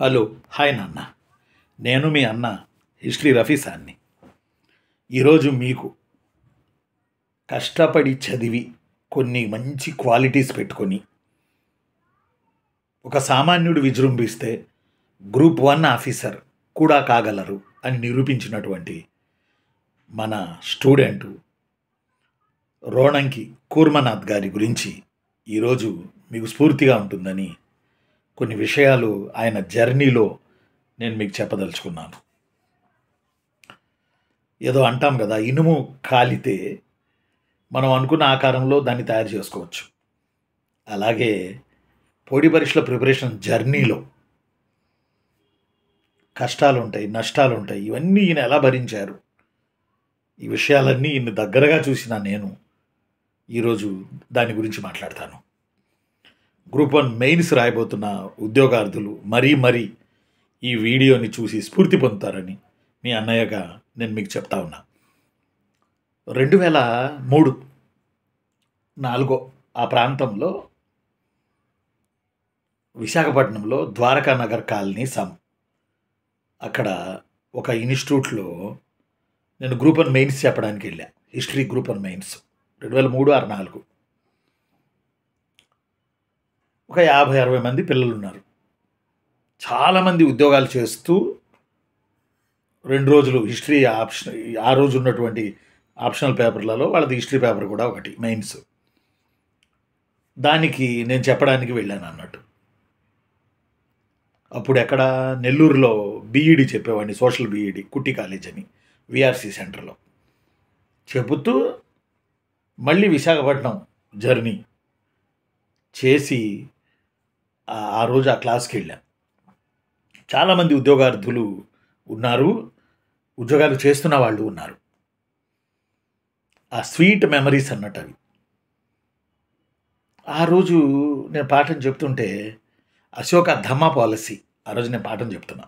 Hello hi నాన్న. నేను మీ అన్న హిస్టరీ రఫీసాన్ని. ఈరోజు మీకు కష్టపడి చదివి కొన్ని మంచి క్వాలిటీస్ పెట్టుకొని ఒక సామాన్యుడు విజృంభిస్తే గ్రూప్ 1 ఆఫీసర్ కూడా కాగలరు అని నిరూపించినటువంటి మన స్టూడెంటు రోణంకి కూర్మనాథ్ గారి గురించి ఈరోజు మీకు స్ఫూర్తిగా ఉంటుందని కొన్ని విషయాలు ఆయన జర్నీలో నేను మీకు చెప్పదలుచుకున్నాను. ఏదో అంటాం కదా, ఇనుము కాలితే మనం అనుకున్న ఆకారంలో దాన్ని తయారు చేసుకోవచ్చు. అలాగే పోటీ పరీక్షల ప్రిపరేషన్ జర్నీలో కష్టాలు ఉంటాయి, నష్టాలు ఉంటాయి. ఇవన్నీ ఈయన ఎలా భరించారు, ఈ విషయాలన్నీ ఈయన దగ్గరగా చూసిన నేను ఈరోజు దాని గురించి మాట్లాడతాను. గ్రూప్ 1 మెయిన్స్ రాయబోతున్న ఉద్యోగార్థులు మరీ ఈ వీడియోని చూసి స్ఫూర్తి పొందుతారని మీ అన్నయ్యగా నేను మీకు చెప్తా ఉన్నా. 2003-4 ఆ ప్రాంతంలో విశాఖపట్నంలో ద్వారకా నగర్ కాలనీ అక్కడ ఒక ఇన్స్టిట్యూట్లో నేను గ్రూప్ 1 మెయిన్స్ చెప్పడానికి వెళ్ళా. హిస్టరీ గ్రూప్ 1 మెయిన్స్ 2003-4 ఒక 50-60 మంది పిల్లలు ఉన్నారు. చాలామంది ఉద్యోగాలు చేస్తూ 2 రోజులు హిస్టరీ ఆప్షన్, ఆ రోజు ఉన్నటువంటి ఆప్షనల్ పేపర్లలో వాళ్ళది హిస్టరీ పేపర్ కూడా ఒకటి మెయిన్స్. దానికి నేను చెప్పడానికి వెళ్ళాను అన్నట్టు. అప్పుడు ఎక్కడ నెల్లూరులో బీఈడి చెప్పేవాడిని, సోషల్ బీఈడి కుట్టి కాలేజ్ అని విఆర్సి సెంటర్లో చెబుతూ మళ్ళీ విశాఖపట్నం జర్నీ చేసి ఆ రోజు ఆ క్లాస్కి వెళ్ళాను. చాలామంది ఉద్యోగార్థులు ఉన్నారు, ఉద్యోగాలు చేస్తున్న వాళ్ళు ఉన్నారు. ఆ స్వీట్ మెమరీస్ అన్నట్టు అవి. ఆ రోజు నేను పాఠం చెప్తుంటే అశోక ధమ్మా పాలసీ ఆ రోజు నేను పాఠం చెప్తున్నా.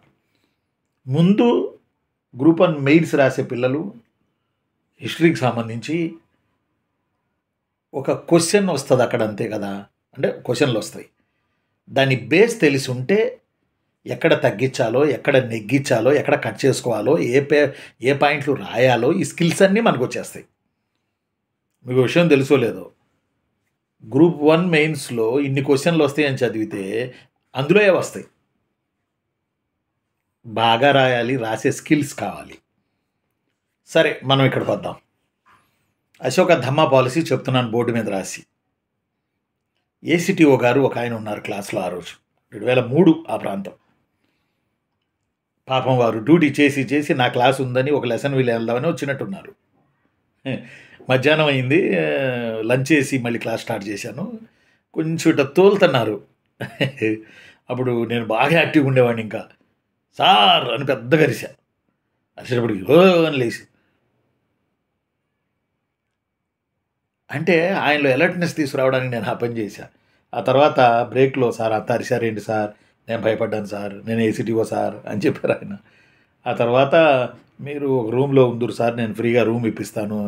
ముందు గ్రూప్ 1 మెయిన్స్ రాసే పిల్లలు హిస్టరీకి సంబంధించి ఒక క్వశ్చన్ వస్తుంది అక్కడ, అంతే కదా, అంటే క్వశ్చన్లు వస్తాయి. దాని బేస్ తెలిసి ఉంటే ఎక్కడ తగ్గించాలో, ఎక్కడ నెగ్గించాలో, ఎక్కడ కట్ చేసుకోవాలో, ఏ పాయింట్లు రాయాలో, ఈ స్కిల్స్ అన్నీ మనకు వచ్చేస్తాయి. మీకు విషయం తెలుసో లేదో, గ్రూప్ 1 మెయిన్స్లో ఇన్ని క్వశ్చన్లు వస్తాయని చదివితే అందులో వస్తాయి. బాగా రాయాలి, రాసే స్కిల్స్ కావాలి. సరే, మనం ఇక్కడికి వద్దాం. అశోక ధమ్మా పాలసీ చెప్తున్నాను బోర్డు మీద రాసి. ఏసీటీఓ గారు ఒక ఆయన ఉన్నారు క్లాస్లో ఆ రోజు, 2003 ఆ ప్రాంతం. పాపం వారు డ్యూటీ చేసి నా క్లాస్ ఉందని ఒక లెసన్ వీళ్ళు వెళ్దామని వచ్చినట్టున్నారు. మధ్యాహ్నం అయింది, లంచ్ చేసి మళ్ళీ క్లాస్ స్టార్ట్ చేశాను. కొంచెం ఇట్లా తోలుతున్నారు. అప్పుడు నేను బాగా యాక్టివ్గా ఉండేవాడిని. ఇంకా సార్ అని పెద్దగా అరిసా. అరిసేటప్పుడు అని లేచి, అంటే ఆయనలో అలర్ట్నెస్ తీసుకురావడానికి నేను ఆ పని చేశాను. ఆ తర్వాత బ్రేక్లో, సార్ అంత అరిశారేంటి సార్, నేను భయపడ్డాను సార్, నేను ఏసీటీఓ సార్ అని చెప్పారు ఆయన. ఆ తర్వాత మీరు ఒక రూమ్లో ఉందరు సార్, నేను ఫ్రీగా రూమ్ ఇప్పిస్తాను,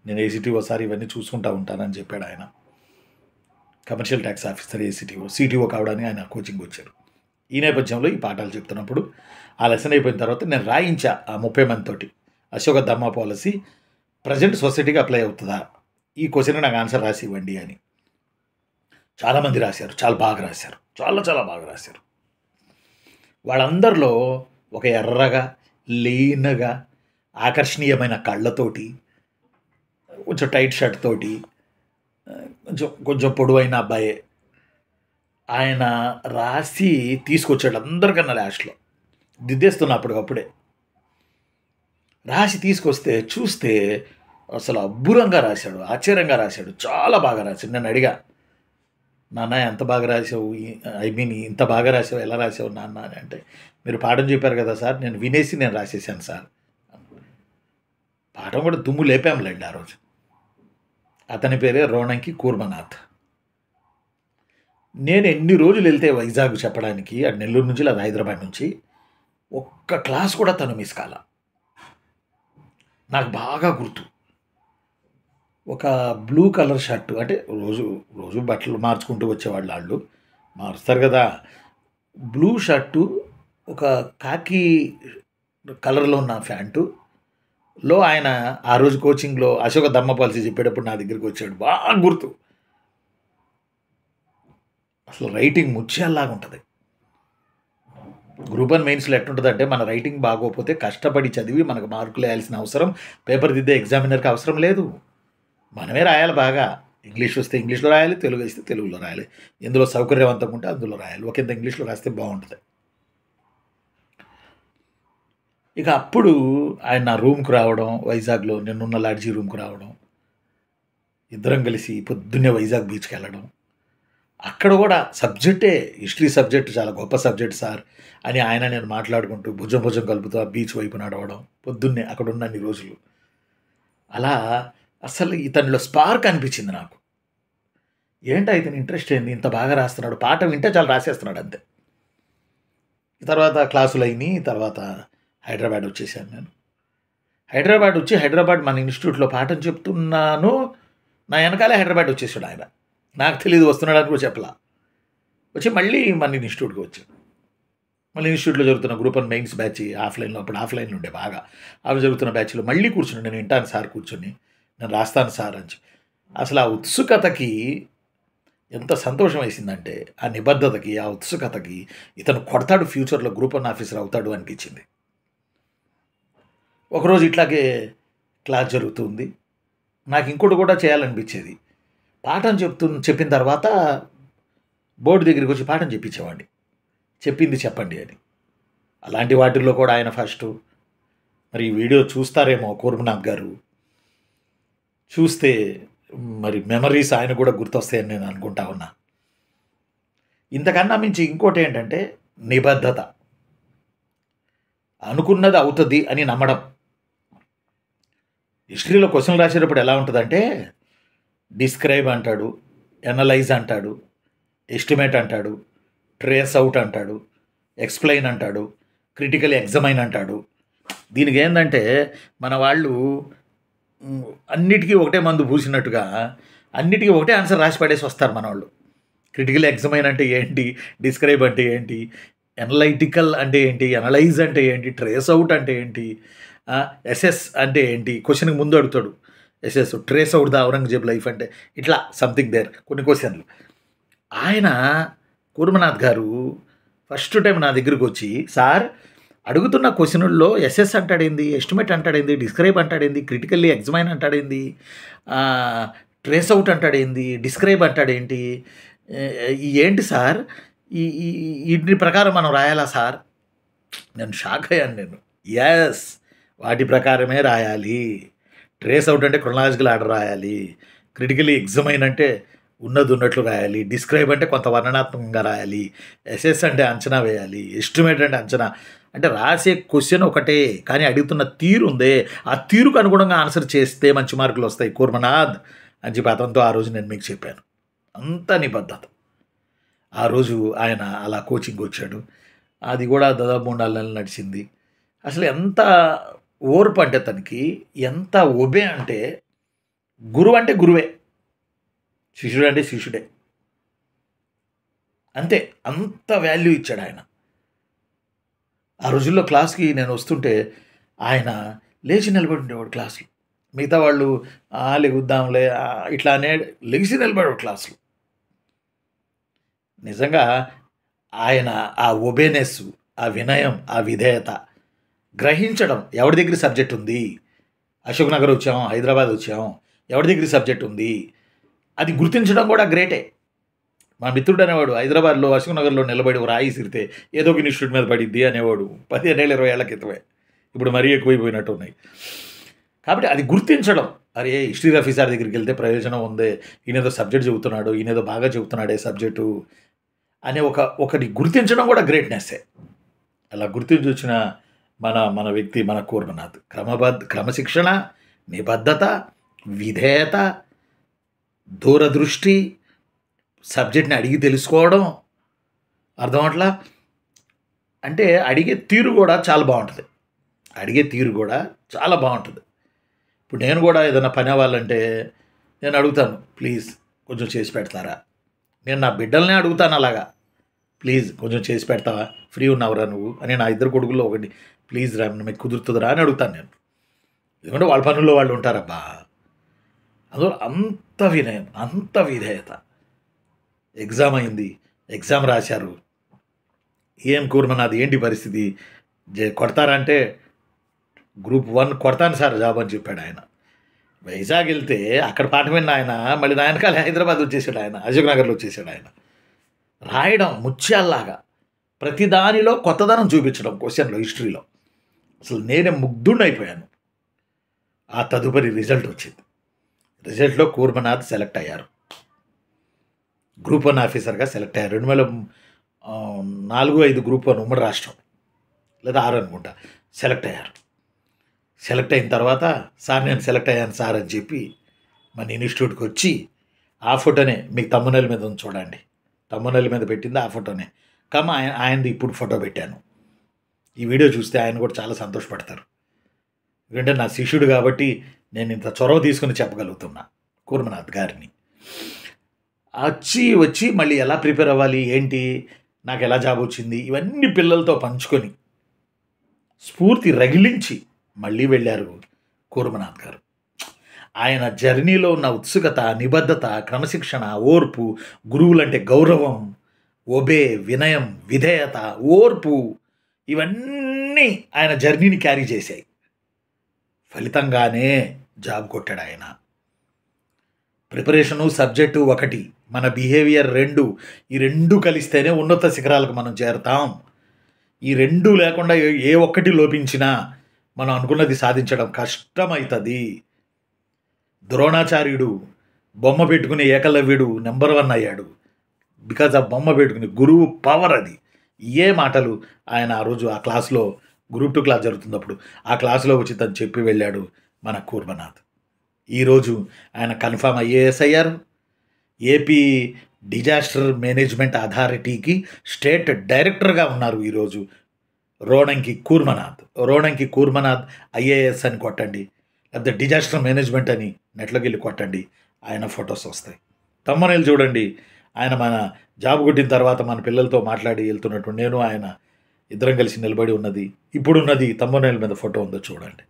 నేను ఏసీటీఓ సార్, ఇవన్నీ చూసుకుంటూ ఉంటానని చెప్పాడు ఆయన. Commercial tax officer ACTO, CTO కావడానికి ఆయన కోచింగ్ వచ్చారు. ఈ నేపథ్యంలో ఈ పాఠాలు చెప్తున్నప్పుడు ఆ లెసన్ అయిపోయిన తర్వాత నేను రాయించా ఆ 30 మందితోటి, అశోక ధమ్మా పాలసీ ప్రజెంట్ సొసైటీకి అప్లై అవుతుందా, ఈ క్వశ్చన్కి నాకు ఆన్సర్ రాసి ఇవ్వండి అని. చాలామంది రాశారు, చాలా బాగా రాశారు, చాలా బాగా రాశారు. వాళ్ళందరిలో ఒక ఎర్రగా, లీన్గా, ఆకర్షణీయమైన కళ్ళతోటి, కొంచెం టైట్ షర్ట్ తోటి, కొంచెం పొడవైన అబ్బాయే. ఆయన రాసి తీసుకొచ్చాడు అందరికన్నా లాస్ట్లో, దిద్దేస్తున్నా అప్పటికప్పుడే. రాసి తీసుకొస్తే చూస్తే అసలు అబ్బురంగా రాశాడు, ఆశ్చర్యంగా రాశాడు, చాలా బాగా రాశాడు. నేను అడిగా, నాన్న ఎంత బాగా రాసావు, ఇంత బాగా రాసావు, ఎలా రాసావు నాన్న అని. అంటే, మీరు పాఠం చెప్పారు కదా సార్, నేను వినేసి నేను రాసేసాను సార్. పాఠం కూడా దుమ్ము లేపాంలేండి ఆ రోజు. అతని పేరే రోణంకి కూర్మనాథ్. నేను ఎన్ని రోజులు వెళ్తే వైజాగ్ చెప్పడానికి, అది నెల్లూరు నుంచి లేదా హైదరాబాద్ నుంచి, ఒక్క క్లాస్ కూడా తను మిస్ కాల. నాకు బాగా గుర్తు. ఒక బ్లూ కలర్ షర్టు, అంటే రోజు బట్టలు మార్చుకుంటూ వచ్చేవాళ్ళు వాళ్ళు, మారుస్తారు కదా. బ్లూ షర్టు, ఒక కాకి కలర్‌లో ఉన్న ప్యాంటులో ఆయన ఆ రోజు కోచింగ్‌లో అశోక ధమ్మ పాలసీ చెప్పేటప్పుడు నా దగ్గరికొచ్చాడు. బాగా గుర్తు. అసలు రైటింగ్ ముత్యాల్లాగా ఉంటది. గ్రూప్ 1 మెయిన్స్‌లో ఎట్టుంటదంటే, మన రైటింగ్ బాగోకపోతే కష్టపడి చదివి మనకు మార్కులేయాల్సిన అవసరం, పేపర్ దిద్దే ఎగ్జామినర్‌కి అవసరం లేదు. మనమే రాయాలి బాగా. ఇంగ్లీష్ వస్తే ఇంగ్లీష్‌లో రాయాలి, తెలుగు వస్తే తెలుగులో రాయాలి. ఎందులో సౌకర్యవంతంగా ఉంటే అందులో రాయాలి. ఒకంత ఇంగ్లీష్‌లో రాస్తే బావుంటది. ఇక అప్పుడు ఆయన నా రూమ్‌కి రావడం, వైజాగ్‌లో నేనున్న లాడ్జీ రూమ్‌కి రావడం. ఇద్దరం కలిసి పొద్దున్నే వైజాగ్ బీచ్‌కెళ్ళడం. అక్కడ గూడా సబ్జెక్టే హిస్టరీ సబ్జెక్ట్ చాలా గొప్ప సబ్జెక్ట్ సార్ అని ఆయన నేను మాట్లాడుకుంటూ భుజం భుజం కలుపుతూ ఆ బీచ్ వైపు నడవడం పొద్దున్నే అక్కడున్నన్ని రోజులు. అలా అసలు ఇతనిలో స్పార్క్ అనిపించింది నాకు. ఏంటా ఇతని ఇంట్రెస్ట్ ఏంది? ఇంత బాగా రాస్తున్నాడు. పాట వింటే చాలు రాసేస్తున్నాడు అంతే. తర్వాత క్లాసులయినియి. తర్వాత హైదరాబాద్ వచ్చేసాను నేను. హైదరాబాద్ వచ్చి హైదరాబాద్ మన ఇన్‌స్టిట్యూట్‌లో పాఠం చెప్తున్నాను. నా ఎనకాలే హైదరాబాద్ వచ్చేసాడు ఆయన. నాకు తెలీదు వస్తున్నాడని కూడా చెప్పలా. వచ్చి మళ్ళీ మన ఇన్‌స్టిట్యూట్‌కి వచ్చాడు. మళ్ళీ ఇన్‌స్టిట్యూట్‌లో జరుగుతున్న గ్రూప్ 1 మెయిన్స్ బ్యాచ్ ఆఫ్‌లైన్‌లో అప్పుడు ఆఫ్‌లైన్‌లో ఉండే బాగా. అవి జరుగుతున్న బ్యాచ్‌లో మళ్ళీ కూర్చున్నాడు. నేను వింటాను సార్ కూర్చొని. నేను రాస్తాను సార్ అని చెప్పి. అసలు ఆ ఉత్సుకతకి ఎంత సంతోషం వేసిందంటే, ఆ నిబద్ధతకి, ఆ ఉత్సుకతకి ఇతను కొడతాడు ఫ్యూచర్‌లో గ్రూప్ 1 ఆఫీసర్ అవుతాడు అనిపించింది. ఒకరోజు ఇట్లాగే క్లాస్ జరుగుతుంది. నాకు ఇంకోటి కూడా చేయాలనిపించేది. పాఠం చెప్పిన తర్వాత బోర్డ్ దగ్గరికి వచ్చి పాఠం చెప్పించేవాడిని. చెప్పింది చెప్పండి అని. అలాంటి వాటిల్లో కూడా ఆయన ఫస్టు. మరి ఈ వీడియో చూస్తారేమో కూర్మనాథ్ గారు. చూస్తే మరి మెమరీస్ ఆయన కూడా గుర్తొస్తాయని నేను అనుకుంటా ఉన్నా. ఇంతకన్నా మించి ఇంకోటేంటంటే నిబద్ధత. అనుకున్నది అవుతది అని నమ్మడం. హిస్టరీలో క్వెషన్‌లు రాసేటప్పుడు ఎలా ఉంటదంటే, డిస్క్రైబ్ అంటాడు, ఎనలైజ్ అంటాడు, ఎస్టిమేట్ అంటాడు, ట్రేస్ అవుట్ అంటాడు, ఎక్స్‌ప్లెయిన్ అంటాడు, క్రిటికల్ ఎగ్జామైన్ అంటాడు. దీనికేందంటే మన వాళ్ళు అన్నిటికి ఒకటే మందు పూసినట్టుగా అన్నిటికి ఒకటే ఆన్సర్ రాసి పడేసి వస్తారు మనోళ్ళు. క్రిటికల్ ఎగ్జామైన్ అంటే ఏంటి? డిస్క్రైబ్ అంటే ఏంటి? ఎనలైటికల్ అంటే ఏంటి? అనలైజ్ అంటే ఏంటి? ట్రేస్ అవుట్ అంటే ఏంటి? ఎస్ఎస్ అంటే ఏంటి? క్వెషన్‌కి ముందు అడుగుతాడు. SS trace out the Aurangzeb life అంటే ఇట్లా సంథింగ్ దేర్ కొన్ని క్వెషన్‌లు. ఆయన కూర్మనాథ్ గారు ఫస్ట్ టైమ్ నా దగ్గరికొచ్చి, "సార్ అడుగుతున్న క్వెషనుల్లో ఎస్ఎస్ అంటాడేంది? ఎస్టిమేట్ అంటాడేంది? డిస్క్రైబ్ అంటాడేంది? క్రిటికల్లీ ఎగ్జామైన్ అంటాడేంది? ట్రేస్ అవుట్ అంటాడేంది? డిస్క్రైబ్ అంటాడేంటి? ఏంటి సార్? ఈ ఈ ఈట్లి ప్రకారం మనం రాయాలా సార్?" నేను షాక్ అయ్యాను నేను. యెస్! వాటి ప్రకారమే రాయాలి. ట్రేస్ అవుట్ అంటే క్రొనాలజికల్ ఆర్డర్ రాయాలి. క్రిటికల్లీ ఎగ్జామైన్ అంటే ఉన్నదున్నట్లు రాయాలి. డిస్క్రైబ్ అంటే కొంత వర్ణనాత్మకంగా రాయాలి. ఎస్ఎస్ అంటే అంచనా వేయాలి. ఎస్టిమేట్ అంటే అంచనా. అంటే రాసే క్వెషన్ ఒకటే. కానీ అడుగుతున్న తీరు ఉందే, ఆ తీరుకు అనుగుణంగా ఆన్సర్ చేస్తే మంచి మార్కులొస్తాయి కూర్మనాథ్ అని చెప్పి అతనితో ఆ రోజు నేను మీకు చెప్పాను. అంత నిబద్ధత. ఆ రోజు ఆయన అలా కోచింగ్‌కొచ్చాడు. అది కూడా దాదాపు 3, 4 నెలలు నడిచింది. అసలు ఎంత ఓర్పు అంటే తనకి, ఎంత ఒబే అంటే గురువంటే గురువే. శిష్యుడంటే శిష్యుడే. అంతే. అంత వాల్యూ ఇచ్చాడాయన. ఆ రోజుల్లో క్లాస్‌కి నేనొస్తుంటే ఆయన లేచి నిలబడి ఉండేవాడు క్లాస్‌లో. మిగతా వాళ్ళు లెగుద్దాంలే ఇట్లానే లెగిసి నిలబడేవాడు క్లాస్‌లో. నిజంగా ఆయన ఆ ఒబేనెస్సు, ఆ వినయం, ఆ విధేయత గ్రహించడం. ఎవడి దగ్గర సబ్జెక్ట్ ఉంది? అశోక్ నగర్ వచ్చాం, హైదరాబాద్ వచ్చాం. ఎవడి దగ్గర సబ్జెక్ట్ ఉంది? అది గుర్తించడం కూడా గ్రేటే. మా మిత్రుడు అనేవాడు హైదరాబాద్‌లో అశోక్ నగర్‌లో నిలబడి ఒక రాయి ఇసిరితే ఏదో ఒక ఇన్‌స్టిట్యూట్ మీద పడిద్ది అనేవాడు. 15 ఏళ్ళు, 20 ఏళ్ల క్రితమే. ఇప్పుడు మరీ ఎక్కువైపోయినట్టున్నాయి. కాబట్టి అది గుర్తించడం. అరే! హిస్టరీ రఫీ సార్ దగ్గరికెళ్తే ప్రయోజనం ఉంది. ఈయనేదో సబ్జెక్ట్ చెబుతున్నాడు. ఈయనేదో బాగా చెబుతున్నాడే సబ్జెక్టు అనే ఒకటి గుర్తించడం కూడా గ్రేట్‌నెస్సే. అలా గుర్తించొచ్చిన మన వ్యక్తి మన కూర్మనాథ్. క్రమశిక్షణ, నిబద్ధత, విధేయత, దూరదృష్టి, సబ్జెక్ట్‌ని అడిగి తెలుసుకోవడం. అర్థం అవ్వట్లా? అంటే అడిగే తీరు కూడా చాలా బావుంటది. అడిగే తీరు కూడా చాలా బావుంటది. ఇప్పుడు నేను కూడా ఏదైనా పని అవ్వాలంటే నేను అడుగుతాను. ప్లీజ్ కొంచెం చేసి పెడతారా? నేను నా బిడ్డలనే అడుగుతాను అలాగా. ప్లీజ్ కొంచెం చేసి పెడతావా, ఫ్రీ ఉన్నావురా నువ్వు అని నా ఇద్దరు కొడుకుల్లో ఒకటి, ప్లీజ్ రా మీకు కుదురుతుందిరా అని అడుగుతాను నేను. ఎందుకంటే వాళ్ళ పనుల్లో వాళ్ళు ఉంటారబ్బా. అందులో అంత వినయం, అంత విధేయత. ఎగ్జామ్ అయింది, ఎగ్జామ్ రాశారు. ఏం కూర్మనాథ్ ఏంటి పరిస్థితి, కొడతారా అంటే గ్రూప్ 1 కొడతాను సార్ జాబ్ అని చెప్పాడు ఆయన. వైజాగ్ వెళ్తే అక్కడ పాఠం విన్న ఆయన మళ్ళీ నా వెనకాల హైదరాబాద్ వచ్చేసాడు, ఆయన అశోక్ నగర్లో వచ్చేసాడు. ఆయన రాయడం ముత్యాల్లాగా, ప్రతి దానిలో కొత్తదనం చూపించడం, క్వశ్చన్లో హిస్టరీలో అసలు నేనే ముగ్ధుడైపోయాను. ఆ తదుపరి రిజల్ట్ వచ్చింది. రిజల్ట్లో కూర్మనాథ్ సెలెక్ట్ అయ్యారు, గ్రూప్ 1 ఆఫీసర్గా సెలెక్ట్ అయ్యారు. 2004-05 గ్రూప్ 1 ఉమ్మడి రాష్ట్రం, లేదా 6 అనుకుంటా, సెలెక్ట్ అయ్యారు. సెలెక్ట్ అయిన తర్వాత సార్ నేను సెలెక్ట్ అయ్యాను సార్ అని చెప్పి మన ఇన్స్టిట్యూట్కి వచ్చి, ఆ ఫోటోనే మీకు తమ్మునేల మీద ఉంది చూడండి, తమ్మునేల మీద పెట్టింది ఆ ఫోటోనే. ఆయనది ఇప్పుడు ఫోటో పెట్టాను. ఈ వీడియో చూస్తే ఆయన కూడా చాలా సంతోషపడతారు. ఎందుకంటే నా శిష్యుడు కాబట్టి నేను ఇంత చొరవ తీసుకుని చెప్పగలుగుతున్నా కూర్మనాథ్ గారిని. వచ్చి మళ్ళీ ఎలా ప్రిపేర్ అవ్వాలి, ఏంటి, నాకు ఎలా జాబ్ వచ్చింది, ఇవన్నీ పిల్లలతో పంచుకొని స్ఫూర్తి రగిలించి మళ్ళీ వెళ్ళారు కూర్మనాథ్ గారు. ఆయన జర్నీలో ఉన్న ఉత్సుకత, నిబద్ధత, క్రమశిక్షణ, ఓర్పు, గురువులంటే గౌరవం, ఒబే, వినయం, విధేయత, ఓర్పు, ఇవన్నీ ఆయన జర్నీని క్యారీ చేశాయి. ఫలితంగానే జాబ్ కొట్టాడు ఆయన. ప్రిపరేషను, సబ్జెక్టు ఒకటి, మన బిహేవియర్ 2, ఈ 2 కలిస్తేనే ఉన్నత శిఖరాలకు మనం చేరుతాం. ఈ 2 లేకుండా ఏ ఒక్కటి లోపించినా మనం అనుకున్నది సాధించడం కష్టమవుతుంది. ద్రోణాచార్యుడు బొమ్మ పెట్టుకుని ఏకలవ్యుడు నెంబర్ 1 అయ్యాడు. బికాజ్ ఆ బొమ్మ పెట్టుకుని గురువు పవర్ అది. ఏ మాటలు ఆయన ఆ రోజు ఆ క్లాస్లో, గ్రూప్ 2 క్లాస్ జరుగుతున్నప్పుడు ఆ క్లాస్లో వచ్చి తను చెప్పి వెళ్ళాడు మన కూర్మనాథ్. ఈరోజు ఆయన కన్ఫామ్ ఐఏఎస్ అయ్యారు. ఏపీ డిజాస్టర్ మేనేజ్మెంట్ అథారిటీకి స్టేట్ డైరెక్టర్గా ఉన్నారు ఈరోజు రోణంకి కూర్మనాథ్ ఐఏఎస్ అని కొట్టండి, లేకపోతే డిజాస్టర్ మేనేజ్మెంట్ అని నెట్లోకి వెళ్ళి కొట్టండి, ఆయన ఫొటోస్ వస్తాయి. తమ్మనేలు చూడండి, ఆయన మన జాబ్ కొట్టిన తర్వాత మన పిల్లలతో మాట్లాడి వెళ్తున్నట్టు నేను ఆయన ఇద్దరం కలిసి నిలబడి ఉన్నది, ఇప్పుడున్నది తమ్మనేల మీద ఫోటో ఉందో చూడండి.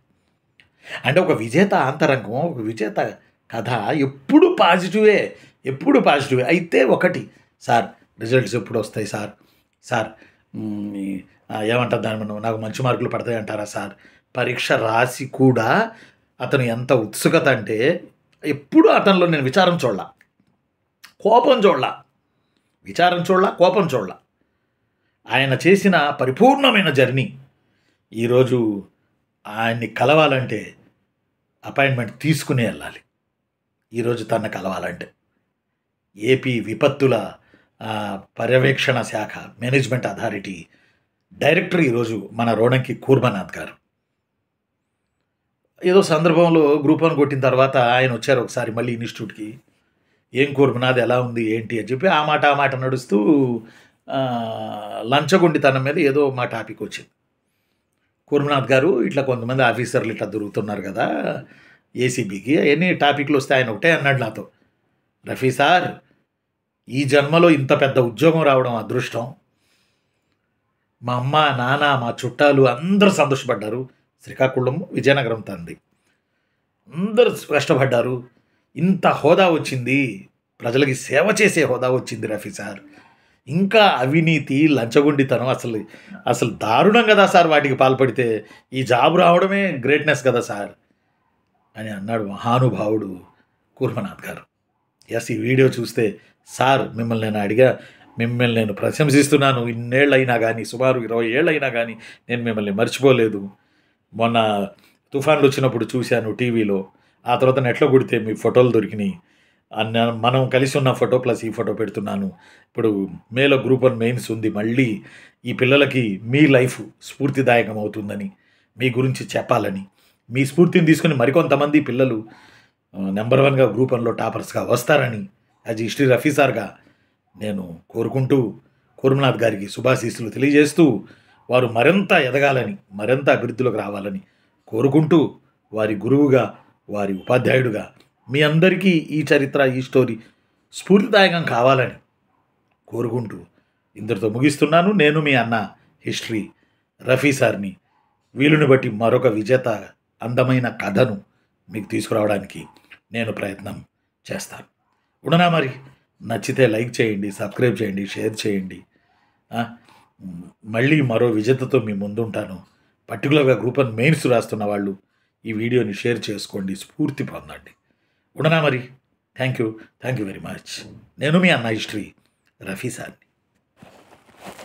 అంటే ఒక విజేత ఆంతరంగం, ఒక విజేత కథ ఎప్పుడు పాజిటివే అయితే ఒకటి, సార్ రిజల్ట్స్ ఎప్పుడు వస్తాయి సార్ ఏమంటారు దాని నాకు మంచి మార్కులు పడతాయి అంటారా సార్. పరీక్ష రాసి కూడా అతను ఎంత ఉత్సుకత అంటే ఎప్పుడు అతనిలో నేను విచారం చూడలా, కోపం చూడలా. ఆయన చేసిన పరిపూర్ణమైన జర్నీ. ఈరోజు ఆయన్ని కలవాలంటే అపాయింట్మెంట్ తీసుకుని వెళ్ళాలి. ఈరోజు తన కలవాలంటే ఏపీ విపత్తుల పర్యవేక్షణ శాఖ మేనేజ్మెంట్ అథారిటీ డైరెక్టర్ ఈరోజు మన రోణంకి కూర్మనాథ్ గారు. ఏదో సందర్భంలో గ్రూప్ 1 కొట్టిన తర్వాత ఆయన వచ్చారు ఒకసారి మళ్ళీ ఇన్స్టిట్యూట్కి. ఏం కూర్మనాథ్ ఎలా ఉంది ఏంటి అని చెప్పి ఆ మాట నడుస్తూ లంచగొండితనం మీద ఏదో మా టాపిక్ వచ్చింది. కూర్మనాథ్ గారు ఇట్లా కొంతమంది ఆఫీసర్లు ఇట్లా దొరుకుతున్నారు కదా ఏసీబీకి, ఎన్ని టాపిక్లు వస్తే ఆయన ఒకటే అన్నాడు నాతో, రఫీ సార్ ఈ జన్మలో ఇంత పెద్ద ఉద్యోగం రావడం అదృష్టం. మా అమ్మ నాన్న మా చుట్టాలు అందరూ సంతోషపడ్డారు. శ్రీకాకుళం విజయనగరం తండ్రి అందరూ కష్టపడ్డారు. ఇంత హోదా వచ్చింది, ప్రజలకి సేవ చేసే హోదా వచ్చింది రఫీ సార్. ఇంకా అవినీతి, లంచగొండితనం అసలు దారుణం కదా సార్. వాటికి పాల్పడితే ఈ జాబ్ రావడమే గ్రేట్నెస్ కదా సార్ అని అన్నాడు మహానుభావుడు కూర్మనాథ్ గారు. ఎస్, ఈ వీడియో చూస్తే సార్ మిమ్మల్ని నేను ప్రశంసిస్తున్నాను. ఇన్నేళ్ళు అయినా కానీ, సుమారు 20 ఏళ్ళు అయినా కానీ నేను మిమ్మల్ని మర్చిపోలేదు. మొన్న తుఫాన్లు వచ్చినప్పుడు చూశాను టీవీలో, ఆ తర్వాత నెట్లో కొడితే మీ ఫోటోలు దొరికినాయి. మనం కలిసి ఉన్న ఫోటో ప్లస్ ఈ ఫోటో పెడుతున్నాను. ఇప్పుడు మేలో గ్రూప్ 1 మెయిన్స్ ఉంది. మళ్ళీ ఈ పిల్లలకి మీ లైఫ్ స్ఫూర్తిదాయకం అవుతుందని, మీ గురించి చెప్పాలని, మీ స్ఫూర్తిని తీసుకుని మరికొంతమంది పిల్లలు నెంబర్ 1గా గ్రూప్ 1లో టాపర్స్గా వస్తారని యాజ్ హిస్టరీ రఫీ సార్గా నేను కోరుకుంటూ, కూర్మనాథ్ గారికి శుభాశీస్సులు తెలియజేస్తూ, వారు మరింత ఎదగాలని, మరింత అభివృద్ధిలోకి రావాలని కోరుకుంటూ, వారి గురువుగా, వారి ఉపాధ్యాయుడుగా మీ అందరికీ ఈ చరిత్ర, ఈ స్టోరీ స్ఫూర్తిదాయకం కావాలని కోరుకుంటూ ఇంతటితో ముగిస్తున్నాను. నేను మీ అన్న హిస్టరీ రఫీ సార్ని. వీలుని బట్టి మరొక విజేత అందమైన కథను మీకు తీసుకురావడానికి నేను ప్రయత్నం చేస్తాను. ఉండనా మరి? నచ్చితే లైక్ చేయండి, సబ్స్క్రైబ్ చేయండి, షేర్ చేయండి. ఆ, మళ్ళీ మరో విజేతతో మీ ముందుంటాను. పర్టికులర్గా గ్రూప్ 1 మెయిన్స్ రాస్తున్న వాళ్ళు ఈ వీడియోని షేర్ చేసుకోండి, స్ఫూర్తి పొందండి. ఉండనా మరి? Thank you very much. నేను మీ అన్న హిస్టరీ రఫీ సార్ని.